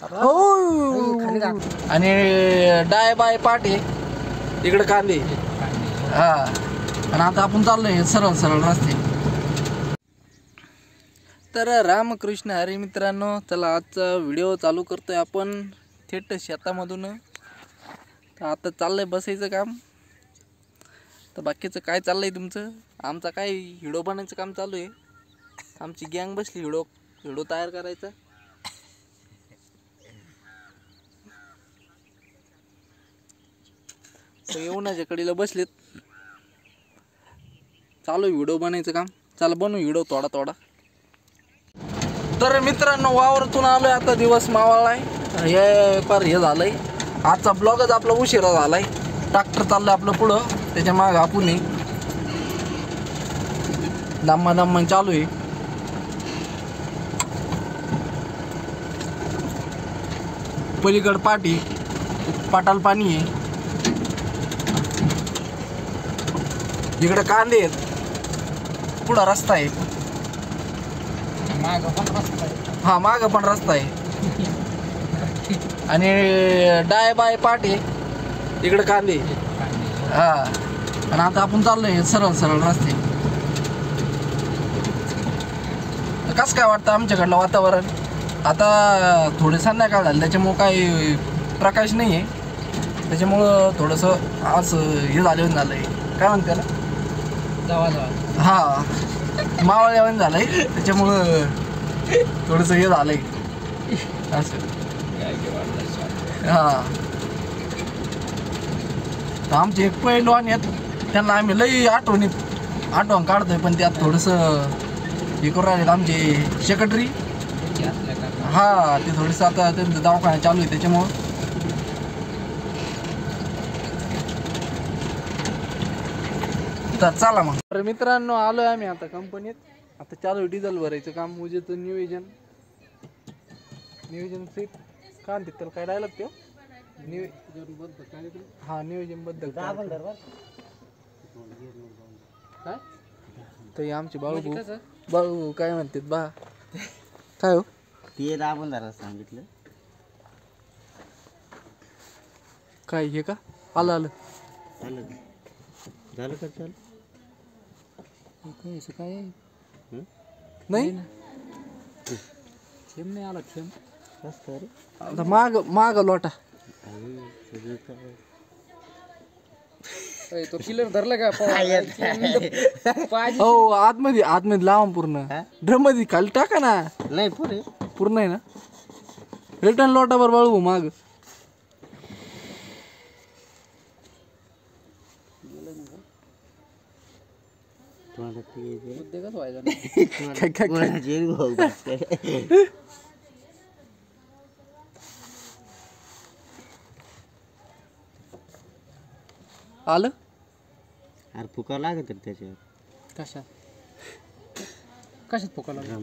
हो आणि डाय बाय पाटे इकडे कांदे हा. आणि आता आपण चाललोय सरळ सरळ रस्ते. तर रामकृष्ण हरी मित्रांनो, चला आजचा व्हिडिओ चालू करतोय आपण थेट शेतामधून. तर आता चाललंय बसायचं काम. तर बाकीचं काय चाललंय तुमचं? आमचा काय व्हिडिओ बनायचं काम चालू आहे. आमची गँग बसली व्हिडिओ तयार करायचा. सगळे उन्हाच्या कडीला बसलेत. चालू व्हिडिओ बनायचं काम. चला बनवू व्हिडिओ थोडा थोडा. तर मित्रांनो वावरातून आलोय आता. दिवस मावळलाय. हे झालंय. आजचा ब्लॉगच आपला उशिरा झालाय. ट्रॅक्टर चाललंय आपलं पुढं. त्याच्या माग आपण दम्मा चालू आहे. पलीकड पाटाल पाणी आहे. इकडे कांदे आहेत. पुढं रस्ता आहे. माग पण रस्ता आहे. आणि डाय बाय पाटे इकडे कांदे हा. आणि आता आपण चाललोय सरळ सरळ रस्ते. कसं काय वाटतं आमच्याकडलं वातावरण? आता थोडे संध्याकाळ झालं त्याच्यामुळं काही प्रकाश नाही आहे. त्याच्यामुळं थोडंसं आज हे झालंय. काय म्हणते त्याला? हा मावळ जेवण झालंय. त्याच्यामुळं थोडंसं हे झालंय असं हा. आमचे एक पैलवान आहेत. त्यांना आम्ही लई आठवण काढतोय. पण त्यात थोडंसं हे करून राहिलेत आमचे सेक्रेटरी हा. ते थोडंसं आता त्यांचं दवाखाना चालू आहे त्याच्यामुळं. तर चला मग. तर मित्रांनो आलोय आम्ही आता कंपनीत. आता चालू डिझेल भरायचं काम. उजेचं नियोजन सीट का म्हणतात त्याला? काय डायलॉग ते हा नियोजनबद्दल काय. तर आमचे बाळू काय म्हणतात बा काय हो ते आपण जरा सांगितलं काय हे का आलं झालं का? चाल काय नाही थेंब नाही आला. थेंब आता माग लोटा तो किलर धरला का? हो आतमध्ये लावा पूर्ण. ड्रम मध्ये खाली टाका ना. नाही पूर्ण आहे ना. रिटर्न लोटा बर बाळू माग. आलं अरे फुका लागत त्याच्यावर. कशात फुका लागला?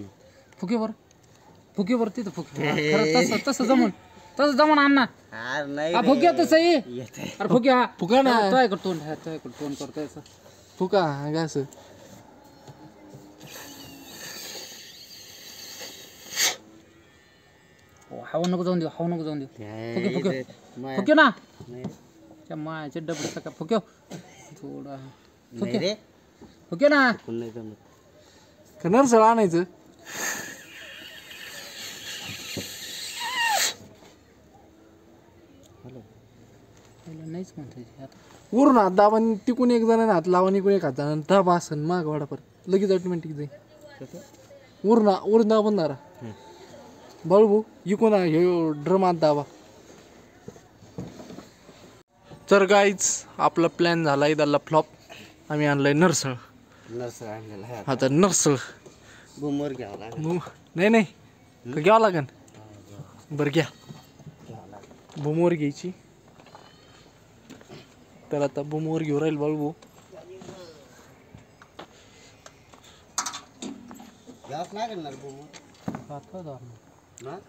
फुकीवर तिथं फुकी तसं जमून आण ना. फुक्या तसं अरे फुका ना. तोंड करतोय फुका असं. हवा नको जाऊन देऊ. फुक्यो ना. त्या मायाचे डबडे सका फुक्यो थोडा फुक्यो ना. नरसळ आणायचं. नाहीच म्हणता वरून हात दाबा. तिकून एक जण हात लावा. इकडून एक हात जण दाबा असन माग वाडा परत लगेच ऑटोमॅटिक जाईल. वरून दाबून दारा बळबू इकून हे ड्रम हात दाबा. तर गाईच आपला प्लॅन झाला इथला फ्लॉप. आम्ही आणलाय नरसळ आणलेला. आता नरसळ बुमवर घ्यावं लागेल. नाही घ्यावं लागेल. बरं घ्या बुमवर घ्यायची. तर आता बुमवर घेऊ राहील बाळू.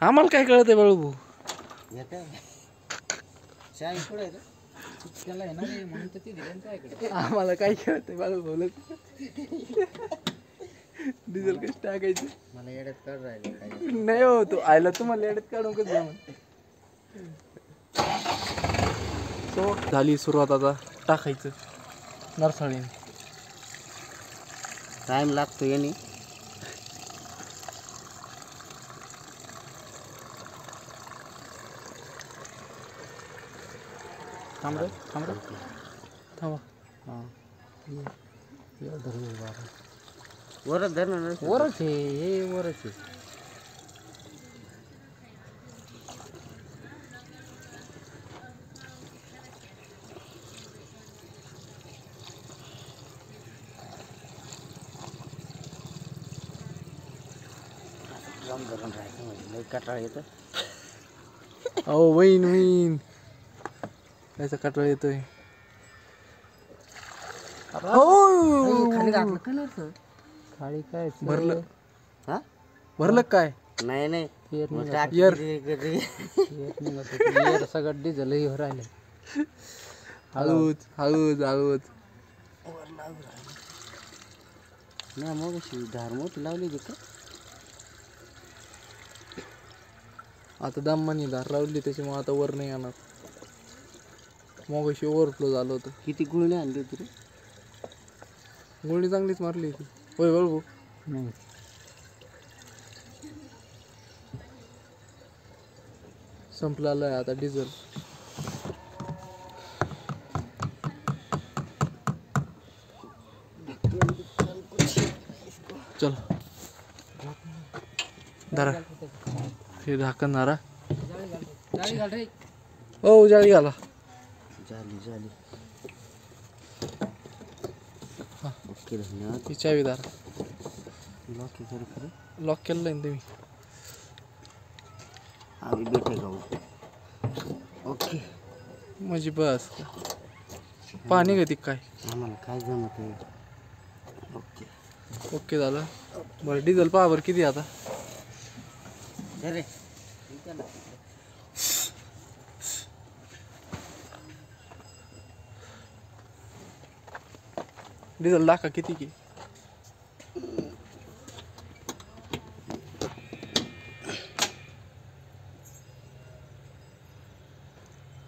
आम्हाला काय कळत आहे बाळू? आम्हाला काय कळत आहे बाळू बोलत. डिझेल कसं टाकायचं मला येड्यात काढ राहिले काय. नाही हो तू आयला तुम्हाला येड्यात काढून कसं जमन. सो झाली सुरुवात आता टाकायचं नरसाळीने. टाइम लागतो याने. थांब रे थांबा. वरच धर ना. वरच आहे हे वरच आहे. जाम धरून राहायचं म्हणजे लई कटाळ येतं. अहो वहीन याचा कटाळ येतोय. खाली घातलं कलरचं. खाली काय भरलं. हा भरलं काय नाही नाही सगळं डिझेल राहिले. हळूच हळूच हळूच. नाही मग धार मोठी लावली का. आता दमानी धार लावली त्याच्यामुळे आता वर नाही येणार. मग अशी ओव्हरफ्लो झालं होतं. किती गुळणी आणली होती रे. गोळी चांगलीच मारली होती. होय बळबू नाही संपलेलं आहे आता डिझेल. चल धरा हे झाकण धरा. हो जाळी घाला. झाली झाली. ओके धन्यवाद. ही चावी धरा. लॉक करू. लॉक केलं आहे तुम्ही. आम्ही बेटे गाऊ. ओके म्हणजे बस पाणी घेते काय. आम्हाला काय जमत आहे. ओके ओके झालं. बरं डिझेल पहा बरं किती आता. अरे डिझेल टाका किती की.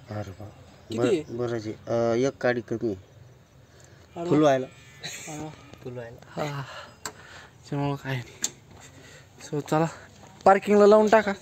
अरे बा किती? बरं जी एक काडी कमी फुल व्हायला. फुल व्हायला. हा त्यामुळं काय नाही. सो चला पार्किंगला लावून टाका.